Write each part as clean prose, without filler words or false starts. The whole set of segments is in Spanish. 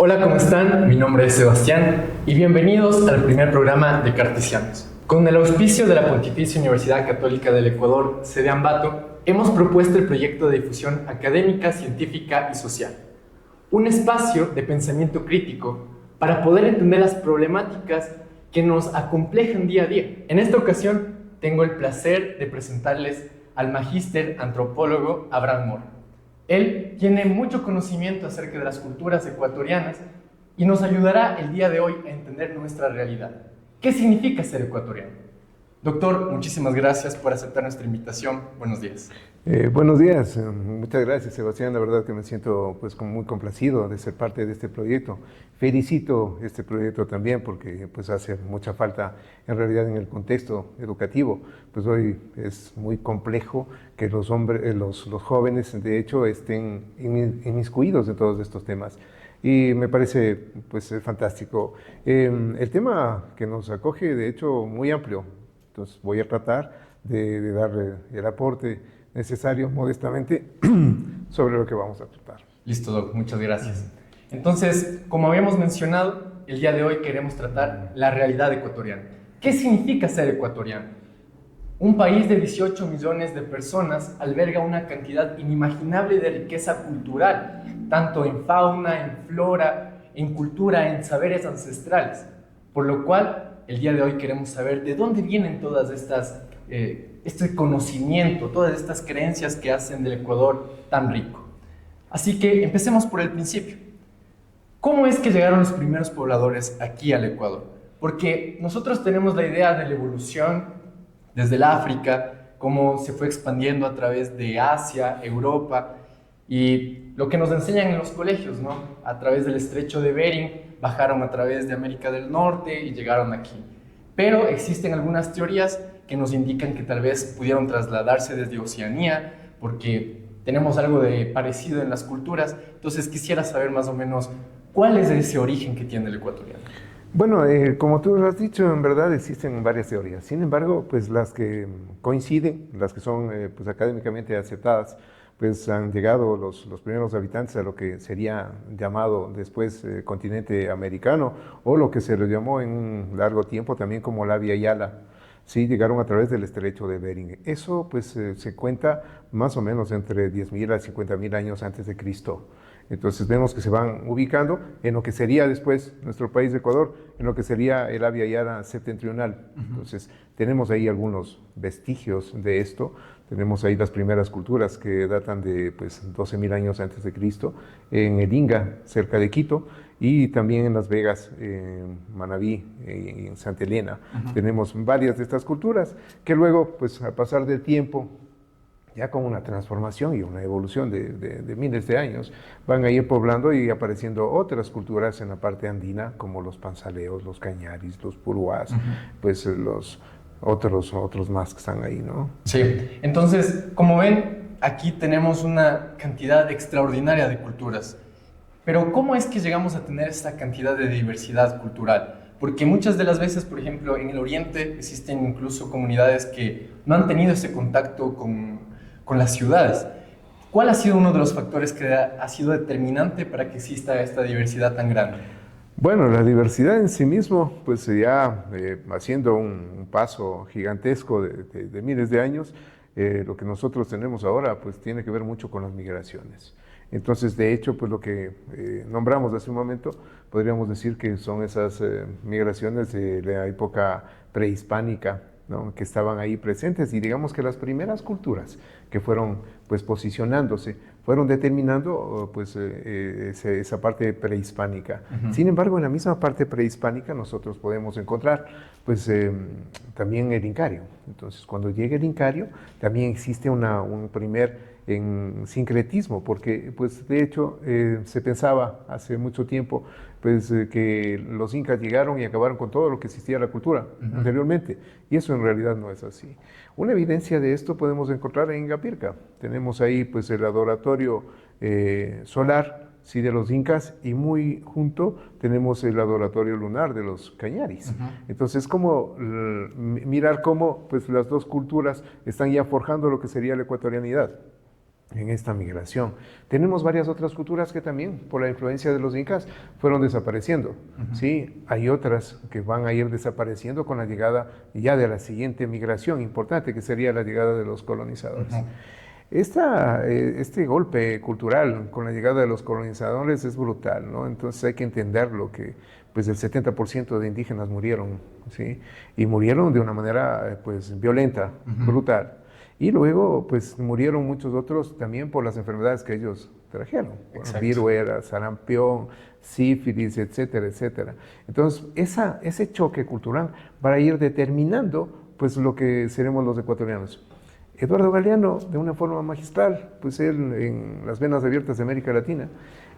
Hola, ¿cómo están? Mi nombre es Sebastián y bienvenidos al primer programa de Cartesianos. Con el auspicio de la Pontificia Universidad Católica del Ecuador, sede Ambato, hemos propuesto el proyecto de difusión académica, científica y social. Un espacio de pensamiento crítico para poder entender las problemáticas que nos acomplejan día a día. En esta ocasión, tengo el placer de presentarles al magíster antropólogo Abraham Mora. Él tiene mucho conocimiento acerca de las culturas ecuatorianas y nos ayudará el día de hoy a entender nuestra realidad. ¿Qué significa ser ecuatoriano? Doctor, muchísimas gracias por aceptar nuestra invitación. Buenos días. Buenos días, muchas gracias, Sebastián. La verdad que me siento pues como muy complacido de ser parte de este proyecto. Felicito este proyecto también porque pues hace mucha falta en realidad en el contexto educativo. Pues hoy es muy complejo que los jóvenes de hecho estén inmiscuidos en todos estos temas. Y me parece pues fantástico. El tema que nos acoge de hecho muy amplio. Entonces voy a tratar de darle el aporte necesario modestamente sobre lo que vamos a tratar. Listo, Doc, muchas gracias. Entonces, como habíamos mencionado, el día de hoy queremos tratar la realidad ecuatoriana. ¿Qué significa ser ecuatoriano? Un país de 18 millones de personas alberga una cantidad inimaginable de riqueza cultural, tanto en fauna, en flora, en cultura, en saberes ancestrales, por lo cual el día de hoy queremos saber de dónde vienen todas estas, este conocimiento, todas estas creencias que hacen del Ecuador tan rico. Así que empecemos por el principio. ¿Cómo es que llegaron los primeros pobladores aquí al Ecuador? Porque nosotros tenemos la idea de la evolución desde el África, cómo se fue expandiendo a través de Asia, Europa, y lo que nos enseñan en los colegios, ¿no? A través del estrecho de Bering, bajaron a través de América del Norte y llegaron aquí. Pero existen algunas teorías que nos indican que tal vez pudieron trasladarse desde Oceanía, porque tenemos algo de parecido en las culturas. Entonces quisiera saber más o menos cuál es ese origen que tiene el ecuatoriano. Bueno, como tú lo has dicho, en verdad existen varias teorías. Sin embargo, pues las que coinciden, las que son pues académicamente aceptadas, pues han llegado los primeros habitantes a lo que sería llamado después continente americano, o lo que se le llamó en un largo tiempo también como la Via Yala. Sí, llegaron a través del estrecho de Bering. Eso pues se cuenta más o menos entre 10.000 a 50.000 años antes de Cristo. Entonces vemos que se van ubicando en lo que sería después nuestro país de Ecuador, en lo que sería el Abya Yala septentrional. Entonces tenemos ahí algunos vestigios de esto. Tenemos ahí las primeras culturas que datan de pues, 12.000 años antes de Cristo, en el Inga, cerca de Quito, y también en Las Vegas, en Manabí, en Santa Elena. Tenemos varias de estas culturas que luego, pues al pasar del tiempo, ya con una transformación y una evolución de miles de años, van a ir poblando y apareciendo otras culturas en la parte andina, como los panzaleos, los cañaris, los puruás, pues los otros más que están ahí, ¿no? Sí, entonces, como ven, aquí tenemos una cantidad extraordinaria de culturas. Pero ¿cómo es que llegamos a tener esta cantidad de diversidad cultural? Porque muchas de las veces, por ejemplo, en el Oriente existen incluso comunidades que no han tenido ese contacto con las ciudades. ¿Cuál ha sido uno de los factores que ha sido determinante para que exista esta diversidad tan grande? Bueno, la diversidad en sí mismo, pues ya haciendo un paso gigantesco de miles de años, lo que nosotros tenemos ahora, pues tiene que ver mucho con las migraciones. Entonces, de hecho, pues lo que nombramos hace un momento, podríamos decir que son esas migraciones de la época prehispánica, ¿no? Que estaban ahí presentes, y digamos que las primeras culturas que fueron pues posicionándose fueron determinando pues esa parte prehispánica. Sin embargo, en la misma parte prehispánica nosotros podemos encontrar pues también el Incario. Entonces, cuando llega el Incario, también existe un primer sincretismo, porque pues de hecho se pensaba hace mucho tiempo pues que los incas llegaron y acabaron con todo lo que existía en la cultura anteriormente, y eso en realidad no es así. Una evidencia de esto podemos encontrar en Ingapirca. Tenemos ahí pues el adoratorio solar, sí, de los incas, y muy junto tenemos el adoratorio lunar de los cañaris. Entonces, como mirar cómo pues las dos culturas están ya forjando lo que sería la ecuatorianidad. en esta migración. Tenemos varias otras culturas que también, por la influencia de los incas, fueron desapareciendo. ¿Sí? Hay otras que van a ir desapareciendo con la llegada ya de la siguiente migración importante, que sería la llegada de los colonizadores. Este golpe cultural con la llegada de los colonizadores es brutal, ¿no? Entonces hay que entenderlo, que pues el 70% de indígenas murieron, ¿sí? Y murieron de una manera pues violenta, brutal. Y luego, pues, murieron muchos otros también por las enfermedades que ellos trajeron. Bueno, viruela, sarampión, sífilis, etcétera, etcétera. Entonces, ese choque cultural va a ir determinando, pues, lo que seremos los ecuatorianos. Eduardo Galeano, de una forma magistral, pues él, en Las Venas Abiertas de América Latina,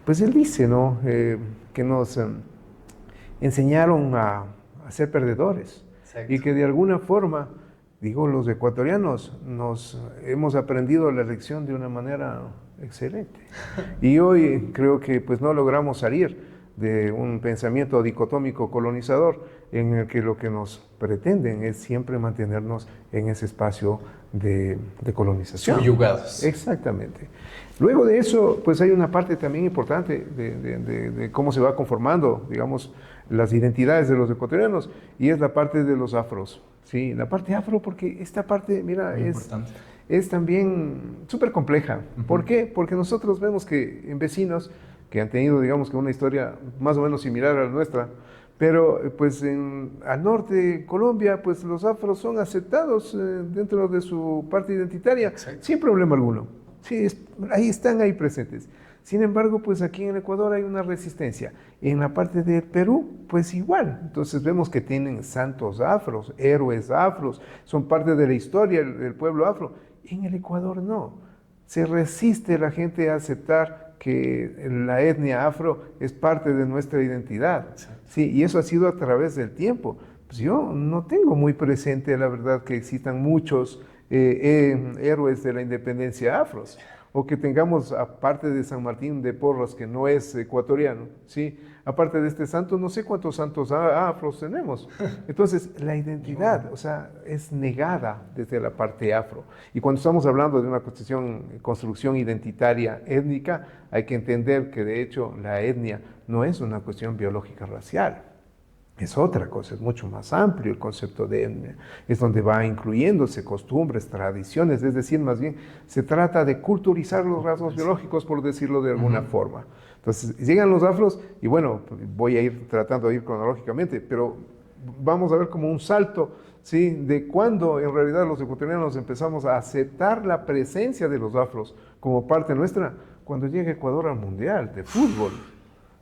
pues él dice, ¿no?, que nos enseñaron a ser perdedores. Exacto. Y que de alguna forma, digo, los ecuatorianos nos hemos aprendido la lección de una manera excelente. Y hoy creo que pues no logramos salir de un pensamiento dicotómico colonizador en el que lo que nos pretenden es siempre mantenernos en ese espacio de colonización. Subyugados. Exactamente. Luego de eso, pues hay una parte también importante de cómo se va conformando, digamos, las identidades de los ecuatorianos, y es la parte de los afros. Sí, la parte afro, porque esta parte, mira, es también súper compleja. ¿Por qué? Porque nosotros vemos que en vecinos que han tenido, digamos, que una historia más o menos similar a la nuestra, pero pues al norte de Colombia, pues los afros son aceptados dentro de su parte identitaria. Exacto. Sin problema alguno. Sí, ahí están ahí presentes. Sin embargo, pues aquí en Ecuador hay una resistencia. En la parte de Perú, pues igual. Entonces vemos que tienen santos afros, héroes afros, son parte de la historia del pueblo afro. En el Ecuador no. Se resiste la gente a aceptar que la etnia afro es parte de nuestra identidad. Sí, y eso ha sido a través del tiempo. Pues yo no tengo muy presente, la verdad, que existan muchos héroes de la independencia afros, o que tengamos, aparte de San Martín de Porras, que no es ecuatoriano, ¿sí? Aparte de este santo, no sé cuántos santos afros tenemos. Entonces, la identidad, o sea, es negada desde la parte afro. Y cuando estamos hablando de una construcción identitaria étnica, hay que entender que, de hecho, la etnia no es una cuestión biológica racial. Es otra cosa, es mucho más amplio el concepto de etnia. Es donde va incluyéndose costumbres, tradiciones, es decir, más bien se trata de culturizar los rasgos biológicos, por decirlo de alguna forma. Entonces, llegan los afros, y bueno, voy a ir tratando de ir cronológicamente, pero vamos a ver como un salto, ¿sí?, de cuando en realidad los ecuatorianos empezamos a aceptar la presencia de los afros como parte nuestra, cuando llega Ecuador al Mundial de Fútbol.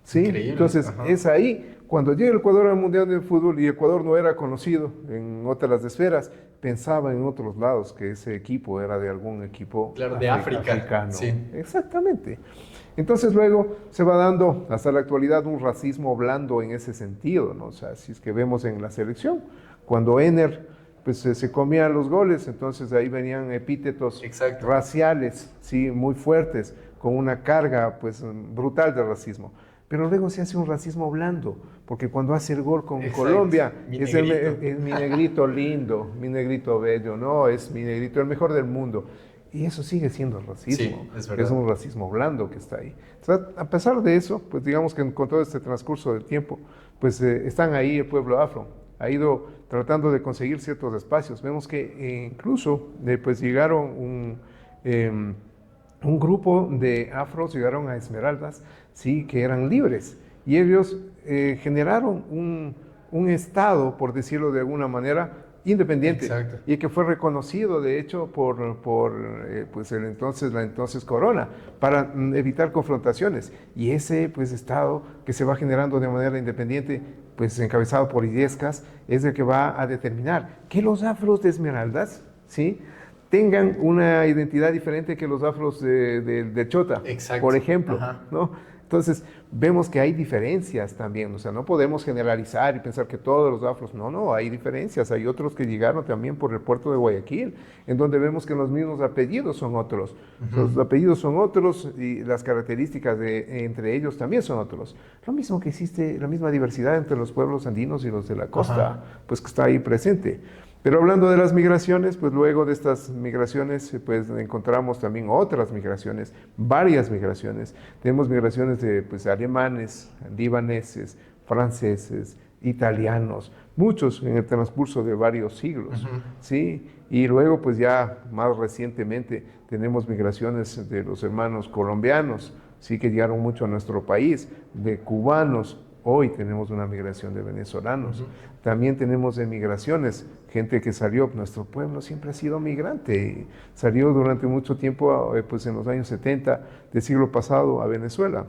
¿Sí? Increíble. Entonces, es ahí, cuando llega el Ecuador al Mundial de Fútbol, y Ecuador no era conocido en otras esferas, pensaba en otros lados que ese equipo era de algún equipo de África. Africano. Sí. Exactamente. Entonces luego se va dando hasta la actualidad un racismo blando en ese sentido, ¿no? O sea, si es que vemos en la selección, cuando Ener pues se comía los goles, entonces ahí venían epítetos raciales, sí, muy fuertes, con una carga pues brutal de racismo. Pero luego se hace un racismo blando, porque cuando hace el gol con Colombia, es mi negrito lindo, mi negrito bello, no, es mi negrito, el mejor del mundo. Y eso sigue siendo racismo. Sí, es verdad. Es un racismo blando que está ahí. Entonces, a pesar de eso, pues digamos que con todo este transcurso del tiempo, pues están ahí el pueblo afro. Ha ido tratando de conseguir ciertos espacios. Vemos que incluso pues llegaron un grupo de afros, llegaron a Esmeraldas, sí, que eran libres. Y ellos generaron un estado, por decirlo de alguna manera, independiente. Exacto. Y que fue reconocido, de hecho, por pues la entonces corona, para evitar confrontaciones. Y ese pues estado que se va generando de manera independiente, pues encabezado por Illescas, es el que va a determinar que los afros de Esmeraldas, ¿sí?, tengan una identidad diferente que los afros de Chota, por ejemplo, ¿no? Entonces, vemos que hay diferencias también, o sea, no podemos generalizar y pensar que todos los afros, no, hay diferencias, hay otros que llegaron también por el puerto de Guayaquil, en donde vemos que los mismos apellidos son otros, los apellidos son otros y las características entre ellos también son otros. Lo mismo que existe, la misma diversidad entre los pueblos andinos y los de la costa, pues que está ahí presente. Pero hablando de las migraciones, pues luego de estas migraciones, pues encontramos también otras migraciones, varias migraciones. Tenemos migraciones de pues, alemanes, libaneses, franceses, italianos, muchos en el transcurso de varios siglos, ¿sí? Y luego, pues ya más recientemente, tenemos migraciones de los hermanos colombianos, sí, que llegaron mucho a nuestro país, de cubanos. Hoy tenemos una migración de venezolanos. También tenemos emigraciones, gente que salió. Nuestro pueblo siempre ha sido migrante. Salió durante mucho tiempo, pues en los años 70 del siglo pasado, a Venezuela.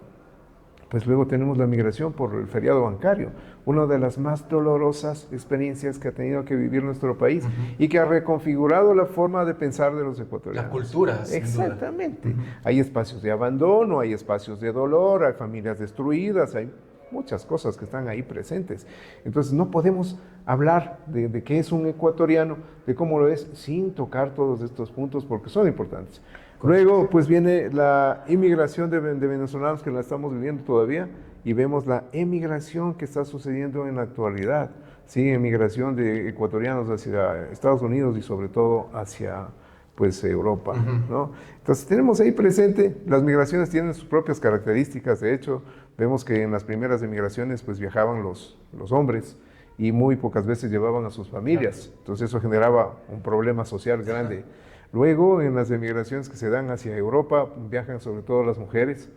Pues luego tenemos la migración por el feriado bancario, una de las más dolorosas experiencias que ha tenido que vivir nuestro país y que ha reconfigurado la forma de pensar de los ecuatorianos. La cultura, sin Exactamente. Hay espacios de abandono, hay espacios de dolor, hay familias destruidas, hay muchas cosas que están ahí presentes. Entonces no podemos hablar de qué es un ecuatoriano, de cómo lo es, sin tocar todos estos puntos porque son importantes. Luego, pues viene la inmigración de venezolanos que la estamos viviendo todavía y vemos la emigración que está sucediendo en la actualidad. Sí, emigración de ecuatorianos hacia Estados Unidos y sobre todo hacia pues Europa, ¿no? Entonces tenemos ahí presente, las migraciones tienen sus propias características. De hecho, vemos que en las primeras emigraciones pues viajaban los hombres y muy pocas veces llevaban a sus familias. Entonces eso generaba un problema social grande. Luego, en las emigraciones que se dan hacia Europa, viajan sobre todo las mujeres,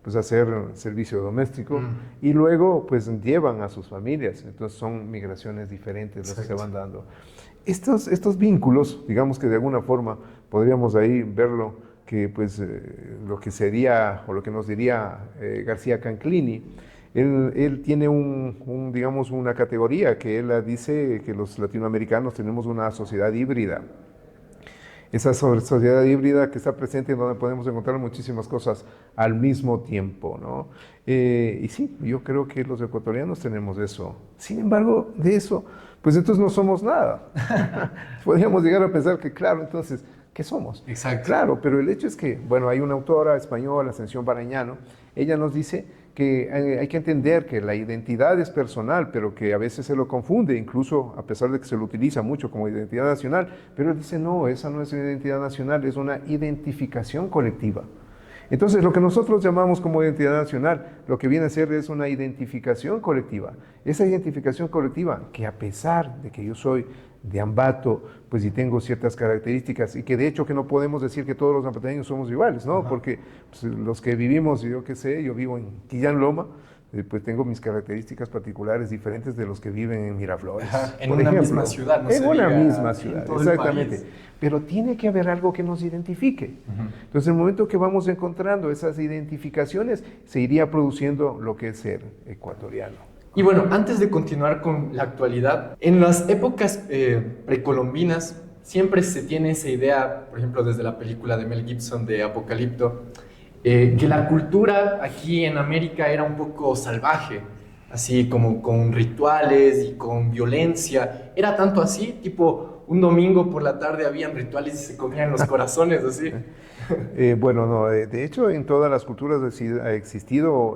pues a hacer servicio doméstico, y luego pues llevan a sus familias. Entonces son migraciones diferentes las que se van dando. Estos vínculos, digamos que de alguna forma podríamos ahí verlo, que pues lo que sería, o lo que nos diría García Canclini, él tiene digamos, una categoría que él dice que los latinoamericanos tenemos una sociedad híbrida. Esa sociedad híbrida que está presente en donde podemos encontrar muchísimas cosas al mismo tiempo, ¿no? Y sí, yo creo que los ecuatorianos tenemos eso. Sin embargo, de eso, pues entonces no somos nada. Podríamos llegar a pensar que, claro, entonces, ¿qué somos? Exacto. Claro, pero el hecho es que, bueno, hay una autora española, Ascensión Barañano, ella nos dice que hay que entender que la identidad es personal, pero que a veces se lo confunde, incluso a pesar de que se lo utiliza mucho como identidad nacional, pero él dice, no, esa no es una identidad nacional, es una identificación colectiva. Entonces, lo que nosotros llamamos como identidad nacional, lo que viene a ser es una identificación colectiva. Esa identificación colectiva, que a pesar de que yo soy de Ambato, pues y tengo ciertas características, y que de hecho que no podemos decir que todos los ambateños somos iguales, ¿no? Porque pues, los que vivimos, yo qué sé, yo vivo en Quillán Loma, pues tengo mis características particulares diferentes de los que viven en Miraflores. En una misma ciudad, no en una misma en ciudad, todo el exactamente. país. Pero tiene que haber algo que nos identifique. Entonces, en el momento que vamos encontrando esas identificaciones, se iría produciendo lo que es ser ecuatoriano. Y bueno, antes de continuar con la actualidad, en las épocas precolombinas siempre se tiene esa idea, por ejemplo, desde la película de Mel Gibson de Apocalipto, que la cultura aquí en América era un poco salvaje, así como con rituales y con violencia. ¿Era tanto así? Tipo, un domingo por la tarde habían rituales y se comían los corazones, así. Bueno, no, de hecho en todas las culturas ha existido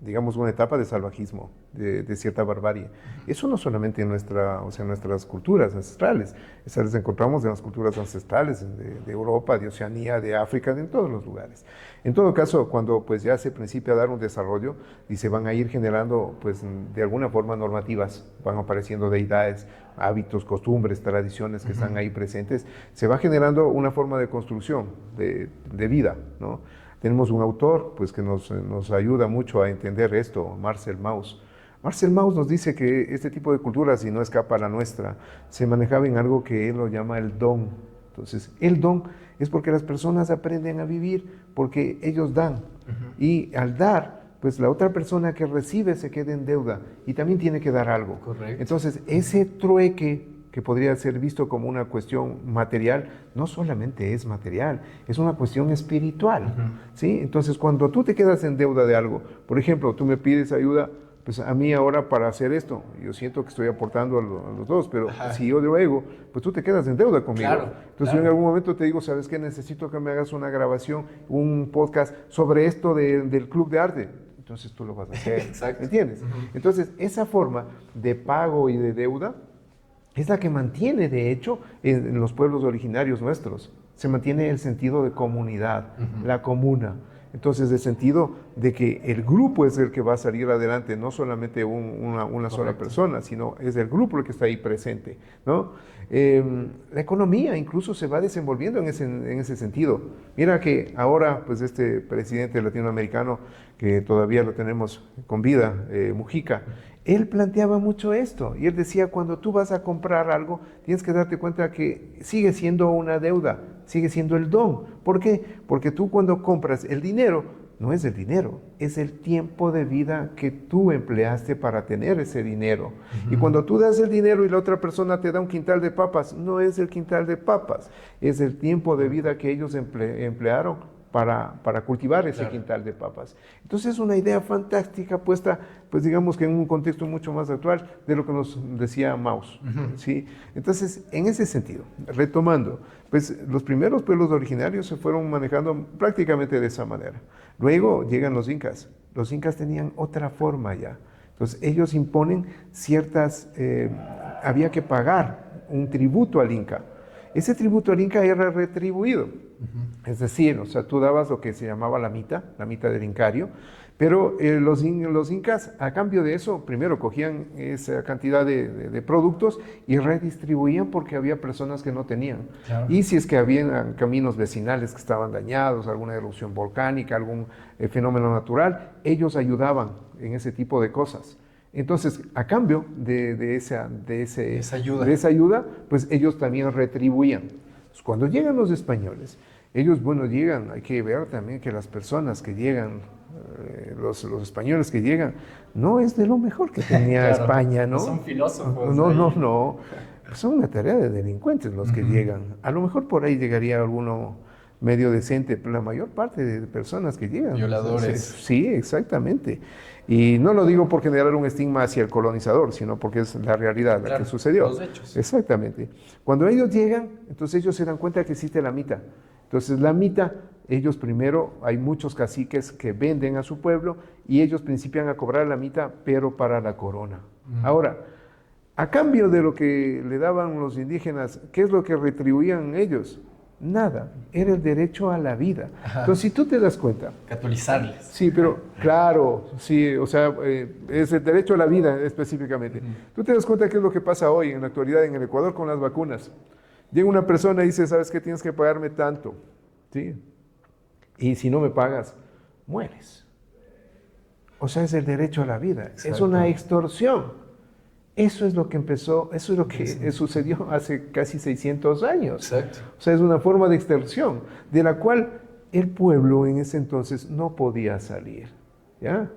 digamos, una etapa de salvajismo, de cierta barbarie. Eso no solamente en nuestras culturas ancestrales, esas las encontramos en las culturas ancestrales de Europa, de Oceanía, de África, en todos los lugares. En todo caso, cuando pues ya se principia a dar un desarrollo y se van a ir generando pues de alguna forma normativas, van apareciendo deidades, hábitos, costumbres, tradiciones que están ahí presentes, se va generando una forma de construcción de vida, ¿no? Tenemos un autor pues, que nos ayuda mucho a entender esto, Marcel Mauss. Marcel Mauss nos dice que este tipo de culturas, y no escapa a la nuestra, se manejaba en algo que él lo llama el don. Entonces, el don es porque las personas aprenden a vivir, porque ellos dan. Y al dar, pues la otra persona que recibe se queda en deuda y también tiene que dar algo. Correcto. Entonces, ese trueque que podría ser visto como una cuestión material, no solamente es material, es una cuestión espiritual, ¿sí? Entonces, cuando tú te quedas en deuda de algo, por ejemplo, tú me pides ayuda, pues a mí ahora para hacer esto, yo siento que estoy aportando a los dos, pero si yo luego, pues tú te quedas en deuda conmigo. Claro, Entonces yo en algún momento te digo, ¿sabes qué? Necesito que me hagas una grabación, un podcast sobre esto del Club de Arte. Entonces tú lo vas a hacer, Exacto. ¿entiendes? Entonces, esa forma de pago y de deuda es la que mantiene, de hecho, en los pueblos originarios nuestros, se mantiene el sentido de comunidad, la comuna. Entonces, el sentido de que el grupo es el que va a salir adelante, no solamente una sola persona, sino es el grupo el que está ahí presente, ¿no? La economía incluso se va desenvolviendo en ese sentido. Mira que ahora, pues este presidente latinoamericano, que todavía lo tenemos con vida, Mujica, él planteaba mucho esto, y él decía, cuando tú vas a comprar algo, tienes que darte cuenta que sigue siendo una deuda, sigue siendo el don. ¿Por qué? Porque tú cuando compras el dinero, no es el dinero, es el tiempo de vida que tú empleaste para tener ese dinero. Y cuando tú das el dinero y la otra persona te da un quintal de papas, no es el quintal de papas, es el tiempo de vida que ellos emplearon para cultivar ese quintal de papas. Entonces es una idea fantástica puesta, pues digamos que en un contexto mucho más actual de lo que nos decía Maus, ¿sí? Entonces, en ese sentido, retomando, pues los primeros pueblos originarios se fueron manejando prácticamente de esa manera. Luego llegan los incas. Los incas tenían otra forma ya. Entonces ellos imponen había que pagar un tributo al inca. Ese tributo al inca era retribuido. Es decir, o sea, tú dabas lo que se llamaba la mita del incario, pero los incas, a cambio de eso, primero cogían esa cantidad de productos y redistribuían porque había personas que no tenían. Claro. Y si es que había caminos vecinales que estaban dañados, alguna erupción volcánica, algún fenómeno natural, ellos ayudaban en ese tipo de cosas. Entonces, a cambio de esa ayuda, pues ellos también retribuían. Entonces, cuando llegan los españoles, ellos, bueno, llegan, hay que ver también que las personas que llegan, los españoles que llegan, no es de lo mejor que tenía claro, España, ¿no? No son filósofos. No. Son una tarea de delincuentes los que llegan. A lo mejor por ahí llegaría alguno medio decente, pero la mayor parte de personas que llegan. Violadores. Sí, exactamente. Y no lo digo por generar un estigma hacia el colonizador, sino porque es la realidad, claro, la que sucedió. Los hechos. Exactamente. Cuando ellos llegan, entonces ellos se dan cuenta que existe la mita. Entonces la mita, ellos primero, hay muchos caciques que venden a su pueblo y ellos principian a cobrar la mita, pero para la corona. Ahora, a cambio de lo que le daban los indígenas, ¿qué es lo que retribuían ellos? Nada, era el derecho a la vida. Ajá. Entonces, si tú te das cuenta... Catolizarles. Sí, pero claro, sí, o sea, es el derecho a la vida específicamente. Tú te das cuenta qué es lo que pasa hoy en la actualidad en el Ecuador con las vacunas. Llega una persona y dice, ¿sabes qué? Tienes que pagarme tanto, ¿sí? Y si no me pagas, mueres. O sea, es el derecho a la vida. Exacto. Es una extorsión. Eso es lo que empezó, eso es lo que sucedió hace casi 600 años. Exacto. O sea, es una forma de extorsión, de la cual el pueblo en ese entonces no podía salir, ¿ya?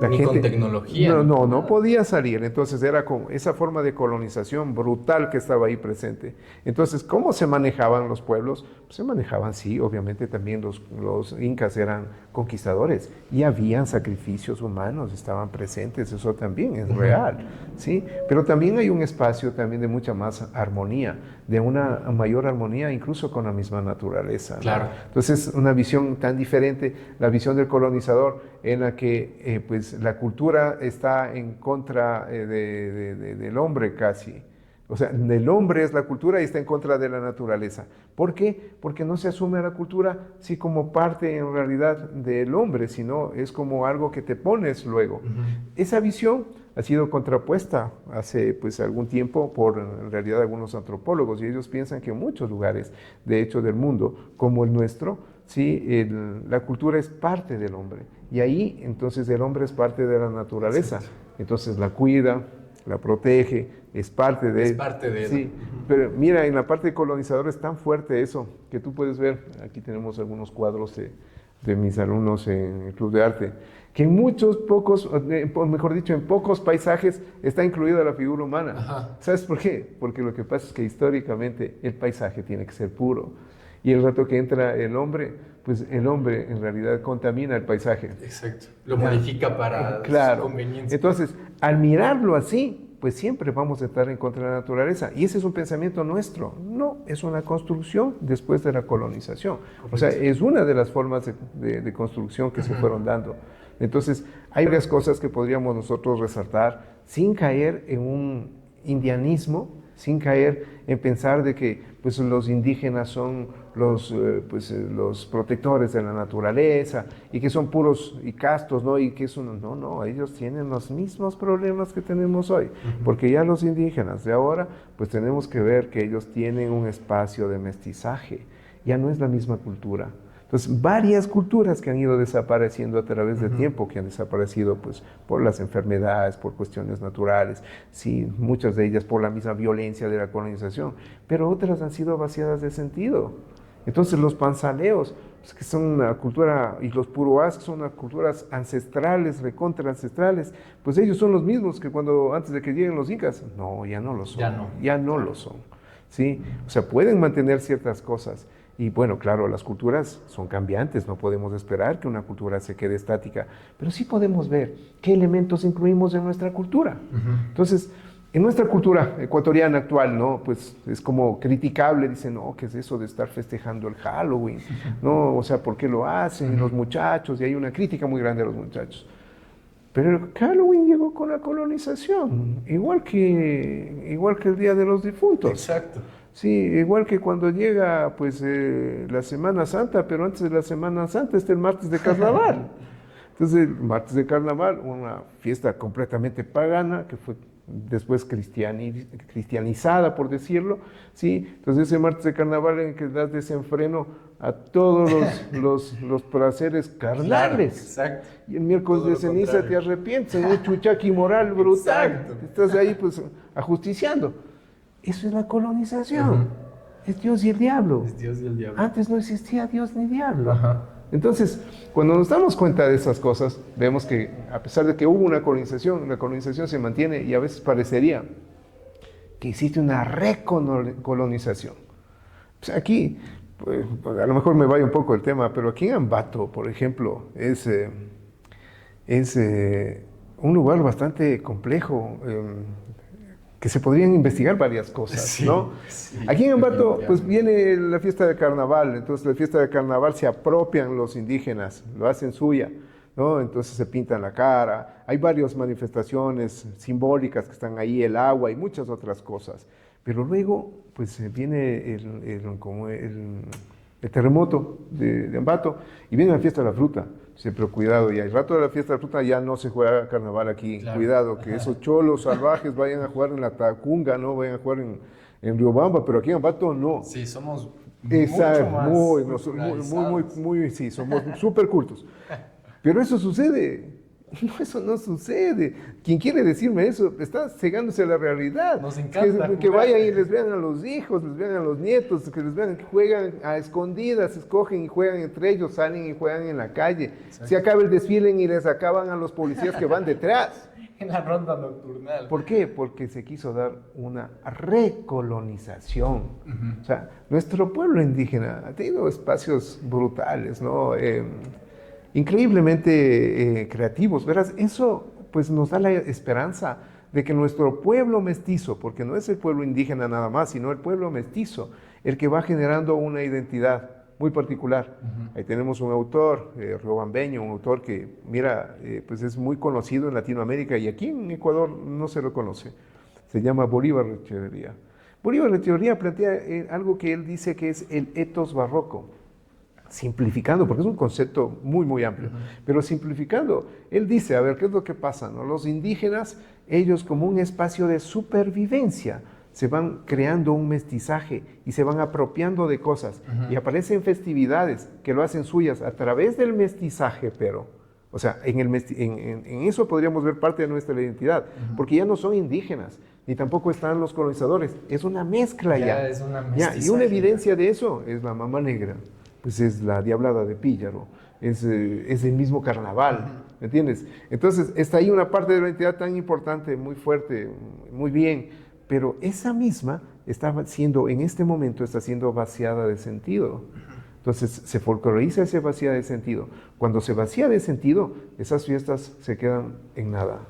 Ni con tecnología. No podía salir. Entonces era con esa forma de colonización brutal que estaba ahí presente. Entonces, ¿cómo se manejaban los pueblos? Pues se manejaban, sí, obviamente también los incas eran conquistadores y habían sacrificios humanos, estaban presentes, eso también es real, ¿sí? Pero también hay un espacio también de mucha más armonía, de una mayor armonía incluso con la misma naturaleza, ¿no? Claro. Entonces, una visión tan diferente, la visión del colonizador, en la que pues la cultura está en contra del hombre casi. O sea, el hombre es la cultura y está en contra de la naturaleza. ¿Por qué? Porque no se asume a la cultura sí como parte en realidad del hombre, sino es como algo que te pones luego. Esa visión ha sido contrapuesta hace pues algún tiempo por en realidad algunos antropólogos, y ellos piensan que en muchos lugares, de hecho del mundo, como el nuestro, sí, la cultura es parte del hombre. Y ahí entonces el hombre es parte de la naturaleza. Entonces la cuida, la protege, es parte de... Es parte de... Sí, pero mira, en la parte de colonizador es tan fuerte eso, que tú puedes ver, aquí tenemos algunos cuadros de mis alumnos en el Club de Arte, que en en pocos paisajes está incluida la figura humana. Ajá. ¿Sabes por qué? Porque lo que pasa es que históricamente el paisaje tiene que ser puro. Y el rato que entra el hombre, pues el hombre en realidad contamina el paisaje. Exacto. Lo modifica para su conveniencia. Entonces, al mirarlo así, pues siempre vamos a estar en contra de la naturaleza. Y ese es un pensamiento nuestro. No, es una construcción después de la colonización. Correcto. O sea, es una de las formas de construcción que se fueron dando. Entonces, hay varias cosas que podríamos nosotros resaltar sin caer en un indianismo, sin caer en pensar de que pues, los indígenas son los protectores de la naturaleza y que son puros y castos, ¿no? Y que es no, ellos tienen los mismos problemas que tenemos hoy, porque ya los indígenas de ahora, pues tenemos que ver que ellos tienen un espacio de mestizaje, ya no es la misma cultura. Entonces, varias culturas que han ido desapareciendo a través del tiempo, que han desaparecido pues, por las enfermedades, por cuestiones naturales, sí, muchas de ellas por la misma violencia de la colonización, pero otras han sido vaciadas de sentido. Entonces, los panzaleos, pues, que son una cultura, y los puruás, que son unas culturas ancestrales, recontra ancestrales, pues ellos son los mismos que antes de que lleguen los incas. No, ya no lo son. Ya no lo son. ¿Sí? O sea, pueden mantener ciertas cosas. Y bueno, claro, las culturas son cambiantes, no podemos esperar que una cultura se quede estática, pero sí podemos ver qué elementos incluimos en nuestra cultura. Entonces, en nuestra cultura ecuatoriana actual, ¿no? Pues es como criticable, dicen, no, ¿qué es eso de estar festejando el Halloween? No, o sea, ¿por qué lo hacen los muchachos? Y hay una crítica muy grande a los muchachos. Pero el Halloween llegó con la colonización, igual que el Día de los Difuntos. Exacto. Sí, igual que cuando llega pues la Semana Santa, pero antes de la Semana Santa está el martes de Carnaval. Entonces el martes de Carnaval, una fiesta completamente pagana que fue después cristianizada, por decirlo, ¿sí? Entonces ese martes de Carnaval en que das desenfreno a todos los placeres carnales. Claro, exacto. Y el miércoles Todo de lo ceniza contrario. te arrepientes, en un chuchaqui moral brutal. Exacto. Estás ahí pues ajusticiando. Eso es la colonización. Es Dios y el diablo. Es Dios y el diablo. Antes no existía Dios ni diablo. Ajá. Entonces, cuando nos damos cuenta de esas cosas, vemos que a pesar de que hubo una colonización, la colonización se mantiene y a veces parecería que existe una recolonización. Pues aquí, pues, a lo mejor me vaya un poco el tema, pero aquí en Ambato, por ejemplo, es un lugar bastante complejo, que se podrían investigar varias cosas, Sí, ¿no? sí, Aquí en Ambato, definitivamente. pues viene la fiesta de carnaval, entonces la fiesta de carnaval se apropian los indígenas, lo hacen suya, ¿no? Entonces se pintan la cara, hay varias manifestaciones simbólicas que están ahí, el agua y muchas otras cosas, pero luego, pues viene el terremoto de Ambato y viene la fiesta de la fruta. Pero cuidado, y al rato de la fiesta de la fruta ya no se juega carnaval aquí. Claro. Cuidado, que esos cholos salvajes vayan a jugar en la Tacunga, no vayan a jugar en Riobamba, pero aquí en Ambato no. Sí, somos Exacto, mucho más muy, sí, somos súper cultos. Pero eso sucede. No, eso no sucede. Quien quiere decirme eso está cegándose a la realidad. Nos encanta que jugar. vayan y les vean a los hijos, les vean a los nietos, que les vean que juegan a escondidas, escogen y juegan entre ellos, salen y juegan en la calle. Exacto. Se acaba el desfile y les acaban a los policías que van detrás. en la ronda nocturnal. ¿Por qué? Porque se quiso dar una recolonización. O sea, nuestro pueblo indígena ha tenido espacios brutales, ¿no? Increíblemente creativos, verás, eso pues nos da la esperanza de que nuestro pueblo mestizo, porque no es el pueblo indígena nada más, sino el pueblo mestizo, el que va generando una identidad muy particular. Ahí tenemos un autor, riobambeño, un autor que, mira, pues es muy conocido en Latinoamérica y aquí en Ecuador no se lo conoce. Se llama Bolívar Echeverría. Bolívar Echeverría plantea algo que él dice que es el etos barroco. Simplificando, porque es un concepto muy, muy amplio, pero simplificando, él dice, a ver, ¿qué es lo que pasa? ¿No? Los indígenas, ellos como un espacio de supervivencia, se van creando un mestizaje y se van apropiando de cosas, y aparecen festividades que lo hacen suyas a través del mestizaje, pero, o sea, en eso podríamos ver parte de nuestra identidad, porque ya no son indígenas, ni tampoco están los colonizadores, es una mezcla ya. Es una Y una evidencia de eso es la mama negra. Pues es la diablada de Píllaro, es el mismo carnaval, ¿me entiendes? Entonces, está ahí una parte de la identidad tan importante, muy fuerte, muy bien, pero esa misma está siendo, en este momento, está siendo vaciada de sentido. Entonces, se folcloriza esa vacía de sentido. Cuando se vacía de sentido, esas fiestas se quedan en nada,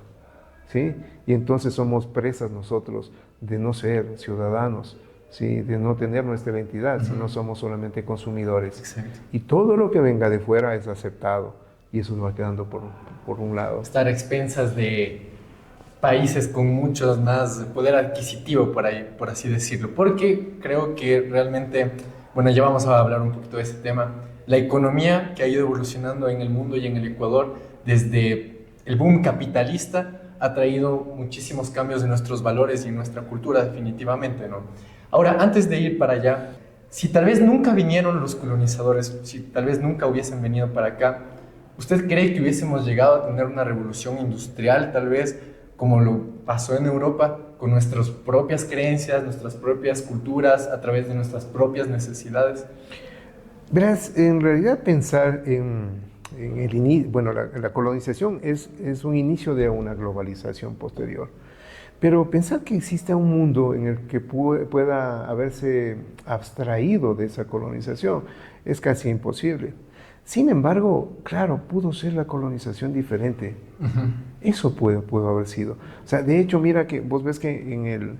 ¿sí? Y entonces somos presas nosotros de no ser ciudadanos, ¿sí? De no tener nuestra identidad, sino somos solamente consumidores. Exacto. Y todo lo que venga de fuera es aceptado y eso nos va quedando por un lado. Estar a expensas de países con mucho más poder adquisitivo, por ahí, por así decirlo, porque creo que realmente, bueno, ya vamos a hablar un poquito de ese tema, la economía que ha ido evolucionando en el mundo y en el Ecuador desde el boom capitalista ha traído muchísimos cambios en nuestros valores y en nuestra cultura, definitivamente, ¿no? Ahora, antes de ir para allá, si tal vez nunca vinieron los colonizadores, si tal vez nunca hubiesen venido para acá, ¿usted cree que hubiésemos llegado a tener una revolución industrial, tal vez, como lo pasó en Europa, con nuestras propias creencias, nuestras propias culturas, a través de nuestras propias necesidades? Verás, en realidad pensar en el inicio, bueno, la colonización es un inicio de una globalización posterior. Pero pensar que exista un mundo en el que pueda haberse abstraído de esa colonización es casi imposible. Sin embargo, claro, pudo ser la colonización diferente. Eso pudo haber sido. O sea, de hecho, mira que vos ves que en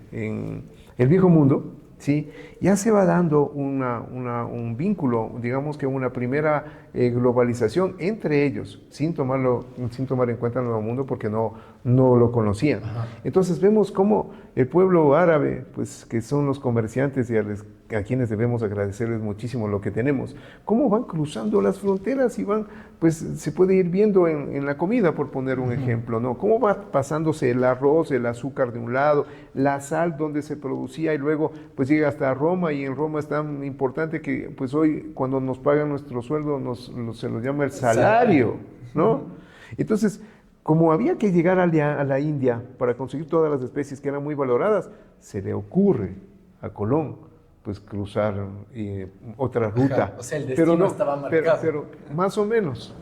el viejo mundo, ¿sí? Ya se va dando un vínculo, digamos que una primera globalización entre ellos, sin tomar en cuenta el nuevo mundo porque no lo conocían. Ajá. Entonces vemos cómo el pueblo árabe, pues que son los comerciantes y a quienes debemos agradecerles muchísimo lo que tenemos, cómo van cruzando las fronteras y van, pues se puede ir viendo en la comida, por poner un ejemplo, ¿no? Cómo va pasándose el arroz, el azúcar de un lado, la sal donde se producía y luego pues llega hasta Roma, y en Roma es tan importante que pues hoy cuando nos pagan nuestro sueldo se lo llama el salario, ¿no? Entonces, como había que llegar a la India para conseguir todas las especies que eran muy valoradas, se le ocurre a Colón pues cruzar otra ruta. Ajá, o sea, el destino estaba marcado. Pero más o menos,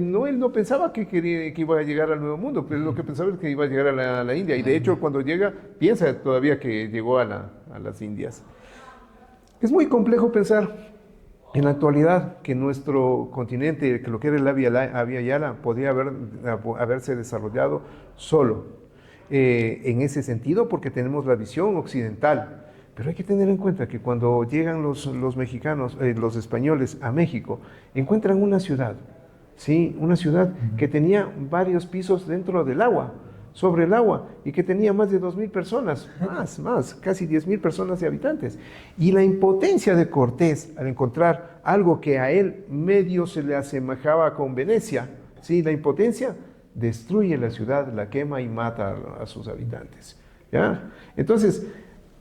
no, él no pensaba que iba a llegar al Nuevo Mundo, pero lo que pensaba es que iba a llegar a la India, y de hecho cuando llega, piensa todavía que llegó a las Indias. Es muy complejo pensar en la actualidad que nuestro continente, que lo que era el Abya Yala, podría haberse desarrollado solo en ese sentido, porque tenemos la visión occidental. Pero hay que tener en cuenta que cuando llegan los mexicanos, los españoles a México, encuentran una ciudad, ¿sí? Una ciudad que tenía varios pisos dentro del agua, sobre el agua, y que tenía más de 2,000 personas, más, casi 10,000 personas de habitantes. Y la impotencia de Cortés al encontrar algo que a él medio se le asemejaba con Venecia, ¿sí? La impotencia destruye la ciudad, la quema y mata a sus habitantes, ¿ya? Entonces,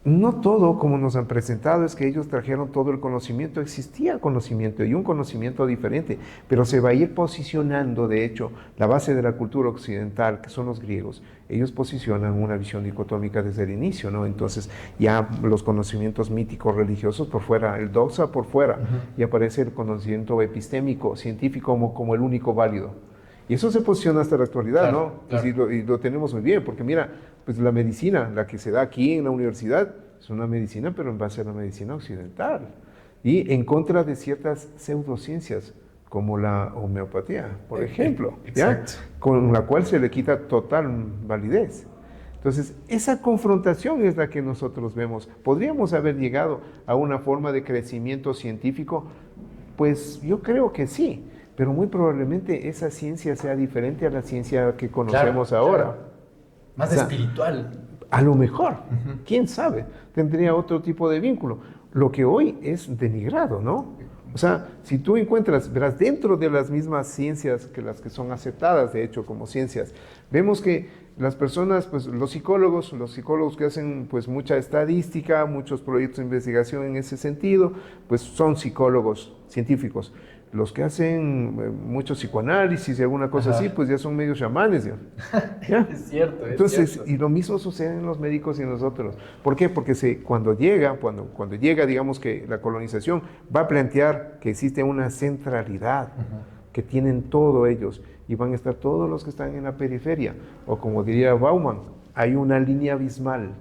no todo, como nos han presentado, es que ellos trajeron todo el conocimiento. Existía conocimiento y un conocimiento diferente, pero se va a ir posicionando, de hecho, la base de la cultura occidental, que son los griegos. Ellos posicionan una visión dicotómica desde el inicio, ¿no? Entonces, ya los conocimientos míticos religiosos por fuera, el doxa por fuera, y aparece el conocimiento epistémico, científico como el único válido. Y eso se posiciona hasta la actualidad, claro, ¿no? Claro. Pues, y lo tenemos muy bien, porque mira, pues la medicina, la que se da aquí en la universidad, es una medicina, pero en base a la medicina occidental. Y en contra de ciertas pseudociencias, como la homeopatía, por ejemplo, ¿ya? Con la cual se le quita total validez. Entonces, esa confrontación es la que nosotros vemos. ¿Podríamos haber llegado a una forma de crecimiento científico? Pues yo creo que sí. Pero muy probablemente esa ciencia sea diferente a la ciencia que conocemos ahora. Claro. Más espiritual. A lo mejor, quién sabe, tendría otro tipo de vínculo. Lo que hoy es denigrado, ¿no? O sea, si tú verás dentro de las mismas ciencias que las que son aceptadas, de hecho, como ciencias, vemos que las personas, pues los psicólogos que hacen pues mucha estadística, muchos proyectos de investigación en ese sentido, pues son psicólogos científicos. Los que hacen mucho psicoanálisis y alguna cosa así, pues ya son medios chamanes. ¿Ya? Es cierto. Entonces, cierto. Y lo mismo sucede en los médicos y en nosotros. ¿Por qué? Porque cuando llega, digamos que la colonización, va a plantear que existe una centralidad, que tienen todo ellos, y van a estar todos los que están en la periferia. O como diría Bauman, hay una línea abismal.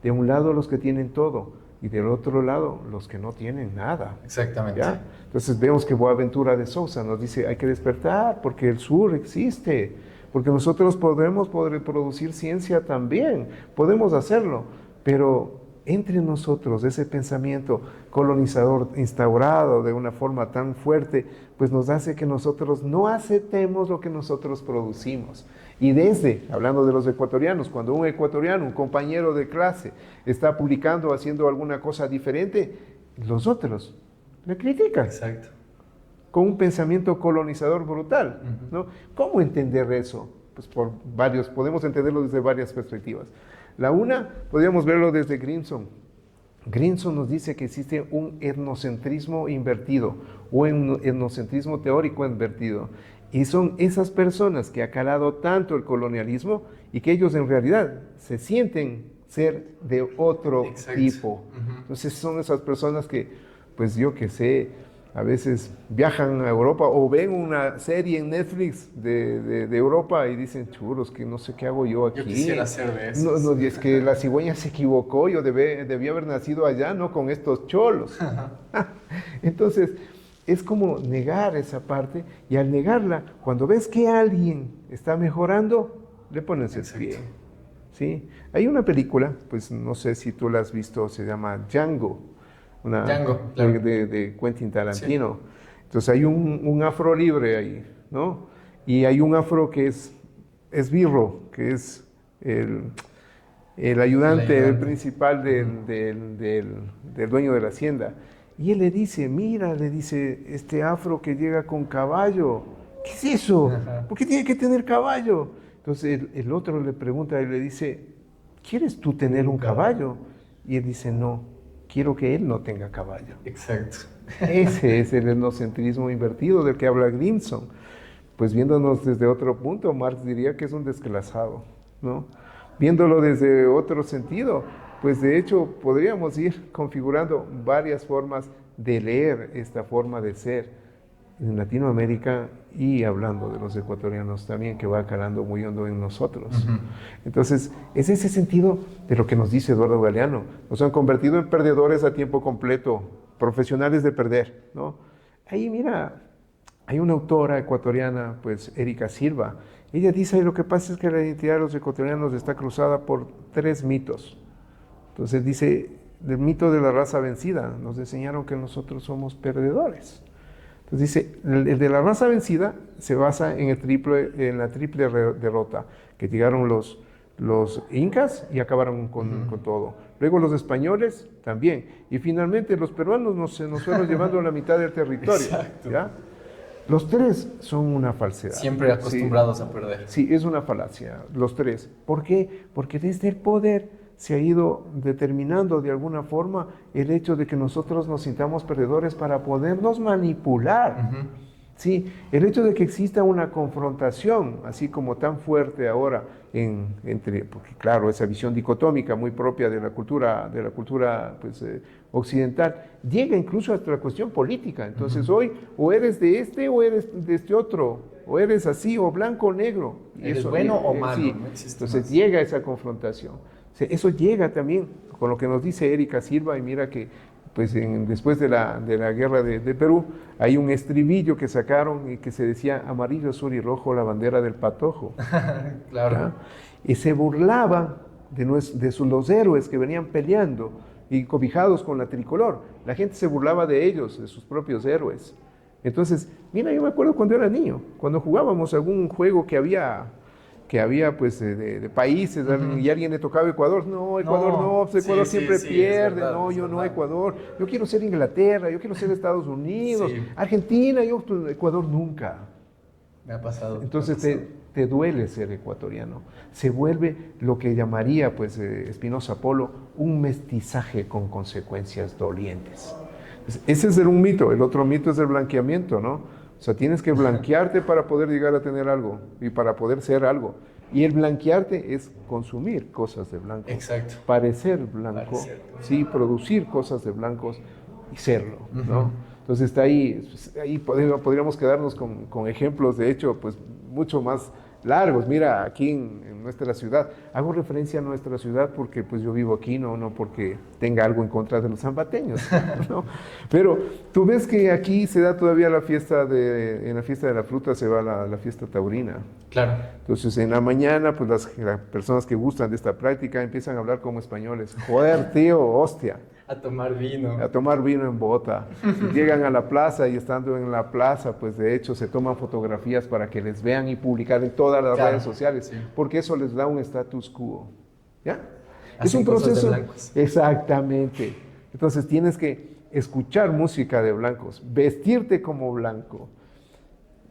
De un lado los que tienen todo, y del otro lado los que no tienen nada. Exactamente. ¿Ya? Entonces vemos que Boaventura de Sousa nos dice, hay que despertar porque el sur existe, porque nosotros podemos producir ciencia también, podemos hacerlo, pero entre nosotros ese pensamiento colonizador instaurado de una forma tan fuerte, pues nos hace que nosotros no aceptemos lo que nosotros producimos. Y hablando de los ecuatorianos, cuando un ecuatoriano, un compañero de clase, está publicando, haciendo alguna cosa diferente, los otros le critican. Exacto. Con un pensamiento colonizador brutal, ¿no? ¿Cómo entender eso? Pues podemos entenderlo desde varias perspectivas. La una, podríamos verlo desde Grimson. Grimson nos dice que existe un etnocentrismo invertido, o un etnocentrismo teórico invertido. Y son esas personas que ha calado tanto el colonialismo y que ellos en realidad se sienten ser de otro tipo. Entonces son esas personas que, pues yo que sé, a veces viajan a Europa o ven una serie en Netflix de Europa y dicen, churos, que no sé qué hago yo aquí. Yo quisiera ser de esos. No, es que la cigüeña se equivocó, yo debía haber nacido allá, no con estos cholos. Entonces, es como negar esa parte, y al negarla, cuando ves que alguien está mejorando, le pones el pie. ¿Sí? Hay una película, pues no sé si tú la has visto, se llama Django. Django, claro. de Quentin Tarantino. Sí. Entonces hay un afro libre ahí, ¿no? Y hay un afro que es esbirro, que es el ayudante principal del dueño de la hacienda. Y él le dice, mira, le dice, este afro que llega con caballo, ¿qué es eso? ¿Por qué tiene que tener caballo? Entonces el otro le pregunta y le dice, ¿quieres tú tener un caballo? Y él dice, no, quiero que él no tenga caballo. Exacto. Ese es el etnocentrismo invertido del que habla Grimson. Pues viéndonos desde otro punto, Marx diría que es un desclasado, ¿no? Viéndolo desde otro sentido, pues de hecho podríamos ir configurando varias formas de leer esta forma de ser en Latinoamérica, y hablando de los ecuatorianos también, que va calando muy hondo en nosotros. Entonces, es ese sentido de lo que nos dice Eduardo Galeano. Nos han convertido en perdedores a tiempo completo, profesionales de perder, ¿no? Ahí, mira, hay una autora ecuatoriana, pues Erika Silva. Ella dice, lo que pasa es que la identidad de los ecuatorianos está cruzada por 3 mitos. Entonces dice, el mito de la raza vencida. Nos enseñaron que nosotros somos perdedores. Entonces dice, el de la raza vencida se basa en la triple derrota, que llegaron los incas y acabaron con todo. Luego los españoles también. Y finalmente los peruanos nos fueron llevando la mitad del territorio. Exacto. ¿Ya? Los 3 son una falsedad. Siempre acostumbrados a perder. Sí, es una falacia, los 3. ¿Por qué? Porque desde el poder se ha ido determinando de alguna forma el hecho de que nosotros nos sintamos perdedores para podernos manipular. Sí, el hecho de que exista una confrontación, así como tan fuerte ahora porque claro, esa visión dicotómica muy propia de la cultura pues, occidental, llega incluso hasta la cuestión política. Entonces hoy o eres de este o eres de este otro, o eres así o blanco o negro. ¿Eres bueno o malo? Sí. No existe Entonces más. llega esa confrontación. Eso llega también con lo que nos dice Erika Silva, y mira que pues después de la guerra de Perú, hay un estribillo que sacaron y que se decía amarillo, azul y rojo, la bandera del patojo. Claro. ¿Ya? Y se burlaban de los héroes que venían peleando y cobijados con la tricolor. La gente se burlaba de ellos, de sus propios héroes. Entonces, mira, yo me acuerdo cuando era niño, cuando jugábamos algún juego que había pues de países, y alguien le tocaba Ecuador. No, Ecuador no, pues Ecuador siempre pierde. Verdad, no, yo no, Ecuador. Yo quiero ser Inglaterra, yo quiero ser Estados Unidos, Argentina, Ecuador nunca. Me ha pasado. Entonces te duele ser ecuatoriano. Se vuelve lo que llamaría pues Espinosa Polo un mestizaje con consecuencias dolientes. Ese es un mito. El otro mito es el blanqueamiento, ¿no? O sea, tienes que blanquearte para poder llegar a tener algo y para poder ser algo. Y el blanquearte es consumir cosas de blanco. Exacto. Parecer blanco, sí, producir cosas de blancos y serlo, ¿no? Entonces está ahí podríamos quedarnos con ejemplos, de hecho, pues mucho más largos. Mira, aquí en nuestra ciudad, hago referencia a nuestra ciudad porque pues yo vivo aquí, no porque tenga algo en contra de los zambateños, ¿no? Pero tú ves que aquí se da todavía en la fiesta de la fruta se va la fiesta taurina. Claro. Entonces en la mañana, pues las personas que gustan de esta práctica empiezan a hablar como españoles. Joder, tío, hostia. A tomar vino. A tomar vino en bota. Llegan a la plaza y estando en la plaza, pues de hecho se toman fotografías para que les vean y publicar en todas las redes sociales, porque eso les da un status quo. ¿Ya? Es un proceso. Exactamente. Entonces tienes que escuchar música de blancos, vestirte como blanco.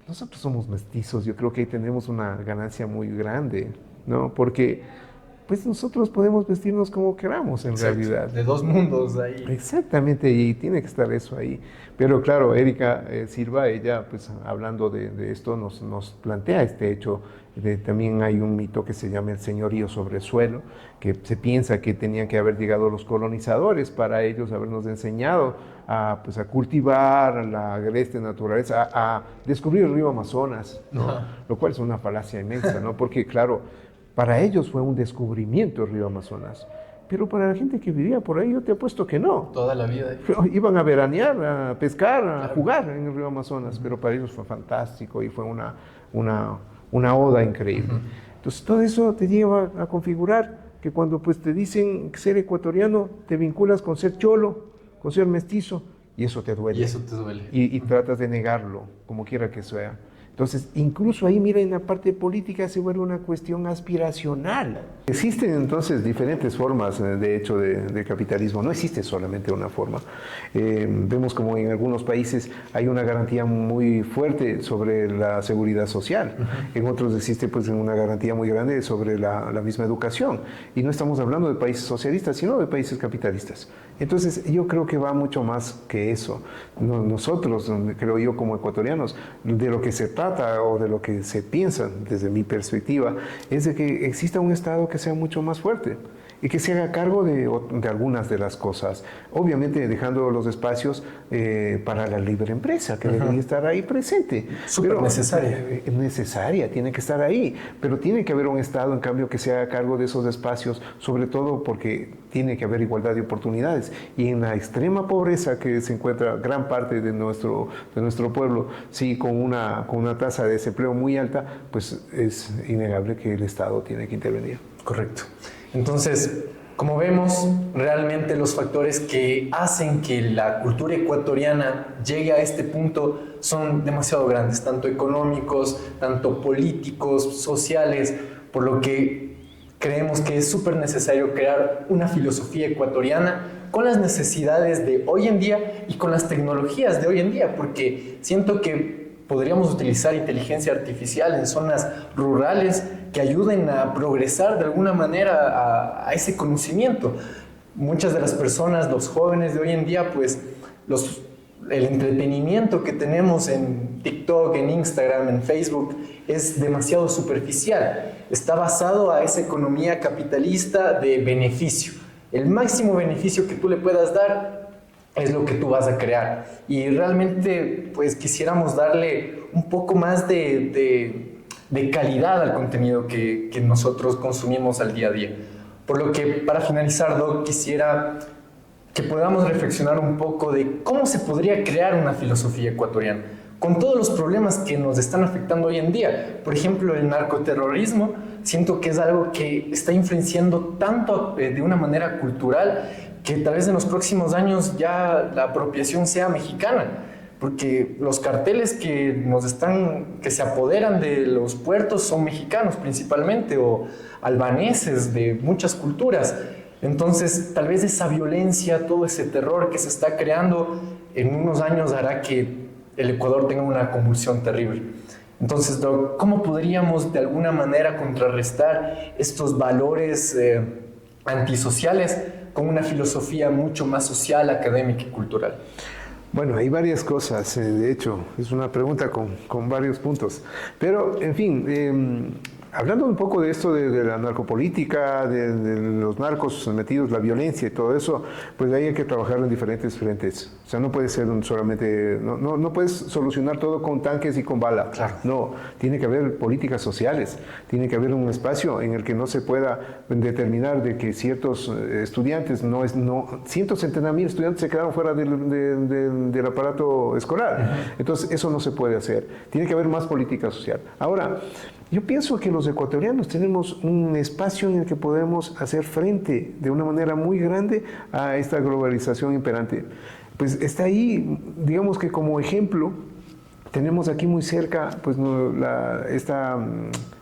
Nosotros somos mestizos, yo creo que ahí tenemos una ganancia muy grande, ¿no? Porque pues nosotros podemos vestirnos como queramos en realidad. De dos mundos ahí. Exactamente, y tiene que estar eso ahí. Pero claro, Erika Silva, ella pues hablando de esto nos plantea este hecho. También hay un mito que se llama el señorío sobre el suelo, que se piensa que tenían que haber llegado los colonizadores para ellos habernos enseñado a cultivar la agreste naturaleza, a descubrir el río Amazonas, ¿no? Lo cual es una falacia inmensa, ¿no? Porque claro, para ellos fue un descubrimiento el río Amazonas. Pero para la gente que vivía por ahí, yo te apuesto que no. Toda la vida. Iban a veranear, a pescar, a jugar en el río Amazonas, pero para ellos fue fantástico y fue una oda increíble. Entonces todo eso te lleva a configurar que cuando pues te dicen ser ecuatoriano, te vinculas con ser cholo, con ser mestizo, y eso te duele. Y eso te duele. Y tratas de negarlo, como quiera que sea. Entonces, incluso ahí, mira, en la parte política se vuelve una cuestión aspiracional. Existen entonces diferentes formas, de hecho, de capitalismo. No existe solamente una forma. Vemos como en algunos países hay una garantía muy fuerte sobre la seguridad social. En otros existe pues una garantía muy grande sobre la misma educación. Y no estamos hablando de países socialistas, sino de países capitalistas. Entonces, yo creo que va mucho más que eso. Nosotros, creo yo, como ecuatorianos, de lo que se trata o de lo que se piensa desde mi perspectiva es de que exista un Estado que sea mucho más fuerte y que se haga cargo de algunas de las cosas, obviamente dejando los espacios para la libre empresa que debería estar ahí presente. Súper necesaria. Necesaria, tiene que estar ahí, pero tiene que haber un Estado en cambio que se haga cargo de esos espacios, sobre todo porque tiene que haber igualdad de oportunidades, y en la extrema pobreza que se encuentra gran parte de nuestro pueblo, sí, con una tasa de desempleo muy alta, pues es innegable que el Estado tiene que intervenir. Correcto. Entonces, como vemos, realmente los factores que hacen que la cultura ecuatoriana llegue a este punto son demasiado grandes, tanto económicos, tanto políticos, sociales, por lo que creemos que es súper necesario crear una filosofía ecuatoriana con las necesidades de hoy en día y con las tecnologías de hoy en día, porque siento que podríamos utilizar inteligencia artificial en zonas rurales que ayuden a progresar de alguna manera a ese conocimiento. Muchas de las personas, los jóvenes de hoy en día, pues el entretenimiento que tenemos en TikTok, en Instagram, en Facebook, es demasiado superficial. Está basado a esa economía capitalista de beneficio. El máximo beneficio que tú le puedas dar es lo que tú vas a crear. Y realmente, pues, quisiéramos darle un poco más de calidad al contenido que nosotros consumimos al día a día. Por lo que, para finalizar, Doc, quisiera que podamos reflexionar un poco de cómo se podría crear una filosofía ecuatoriana, con todos los problemas que nos están afectando hoy en día. Por ejemplo, el narcoterrorismo, siento que es algo que está influenciando tanto de una manera cultural que tal vez en los próximos años ya la apropiación sea mexicana, porque los carteles que se apoderan de los puertos son mexicanos principalmente, o albaneses de muchas culturas. Entonces, tal vez esa violencia, todo ese terror que se está creando en unos años hará que el Ecuador tenga una convulsión terrible. Entonces, Doc, ¿cómo podríamos de alguna manera contrarrestar estos valores antisociales con una filosofía mucho más social, académica y cultural? Bueno, hay varias cosas, de hecho, es una pregunta con varios puntos. Pero, en fin, hablando un poco de esto de la narcopolítica, de los narcos metidos, la violencia y todo eso, pues ahí hay que trabajar en diferentes frentes. O sea, no puede ser solamente, no puedes solucionar todo con tanques y con balas. Claro. No, tiene que haber políticas sociales, tiene que haber un espacio en el que no se pueda determinar de que ciertos estudiantes, cientos, centenares de mil estudiantes se quedaron fuera del aparato escolar. Entonces, eso no se puede hacer. Tiene que haber más política social. Ahora, yo pienso que los los ecuatorianos tenemos un espacio en el que podemos hacer frente de una manera muy grande a esta globalización imperante. Pues está ahí, digamos que como ejemplo, tenemos aquí muy cerca pues,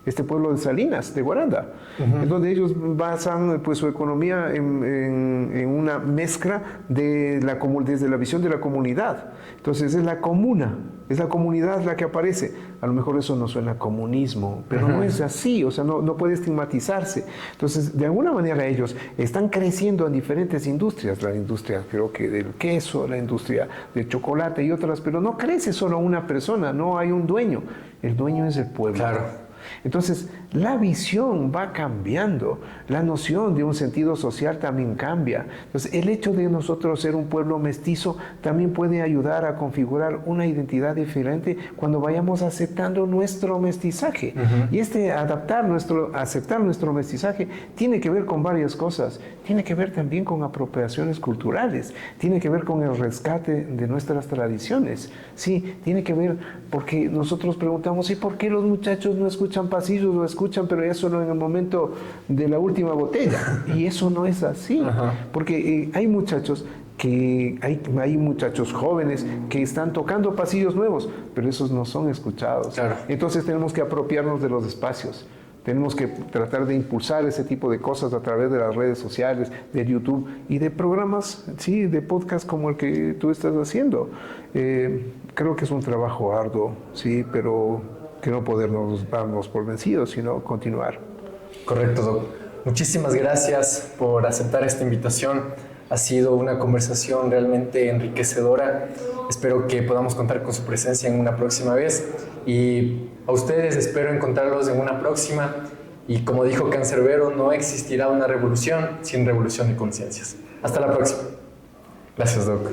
este pueblo de Salinas, de Guaranda, en donde ellos basan pues, su economía en una mezcla desde la visión de la comunidad. Entonces es la comuna, es la comunidad la que aparece. A lo mejor eso no suena a comunismo, pero no es así, o sea, no puede estigmatizarse. Entonces, de alguna manera ellos están creciendo en diferentes industrias, la industria creo que del queso, la industria del chocolate y otras, pero no crece solo una persona, no hay un dueño, el dueño es el pueblo. Claro. Entonces, la visión va cambiando, la noción de un sentido social también cambia. Entonces, el hecho de nosotros ser un pueblo mestizo también puede ayudar a configurar una identidad diferente cuando vayamos aceptando nuestro mestizaje. Y aceptar nuestro mestizaje tiene que ver con varias cosas. Tiene que ver también con apropiaciones culturales, tiene que ver con el rescate de nuestras tradiciones. Sí, tiene que ver porque nosotros preguntamos, ¿y por qué los muchachos no escuchan pasillos? Lo escuchan, pero ya solo en el momento de la última botella. Y eso no es así, porque hay muchachos hay muchachos jóvenes que están tocando pasillos nuevos, pero esos no son escuchados. Claro. Entonces tenemos que apropiarnos de los espacios. Tenemos que tratar de impulsar ese tipo de cosas a través de las redes sociales, de YouTube y de programas, sí, de podcast como el que tú estás haciendo. Creo que es un trabajo arduo, sí, pero que no podemos darnos por vencidos, sino continuar. Correcto, Doc. Muchísimas gracias por aceptar esta invitación. Ha sido una conversación realmente enriquecedora. Espero que podamos contar con su presencia en una próxima vez. Y a ustedes espero encontrarlos en una próxima. Y como dijo Cancerbero, no existirá una revolución sin revolución de conciencias. Hasta la próxima. Gracias, Doc.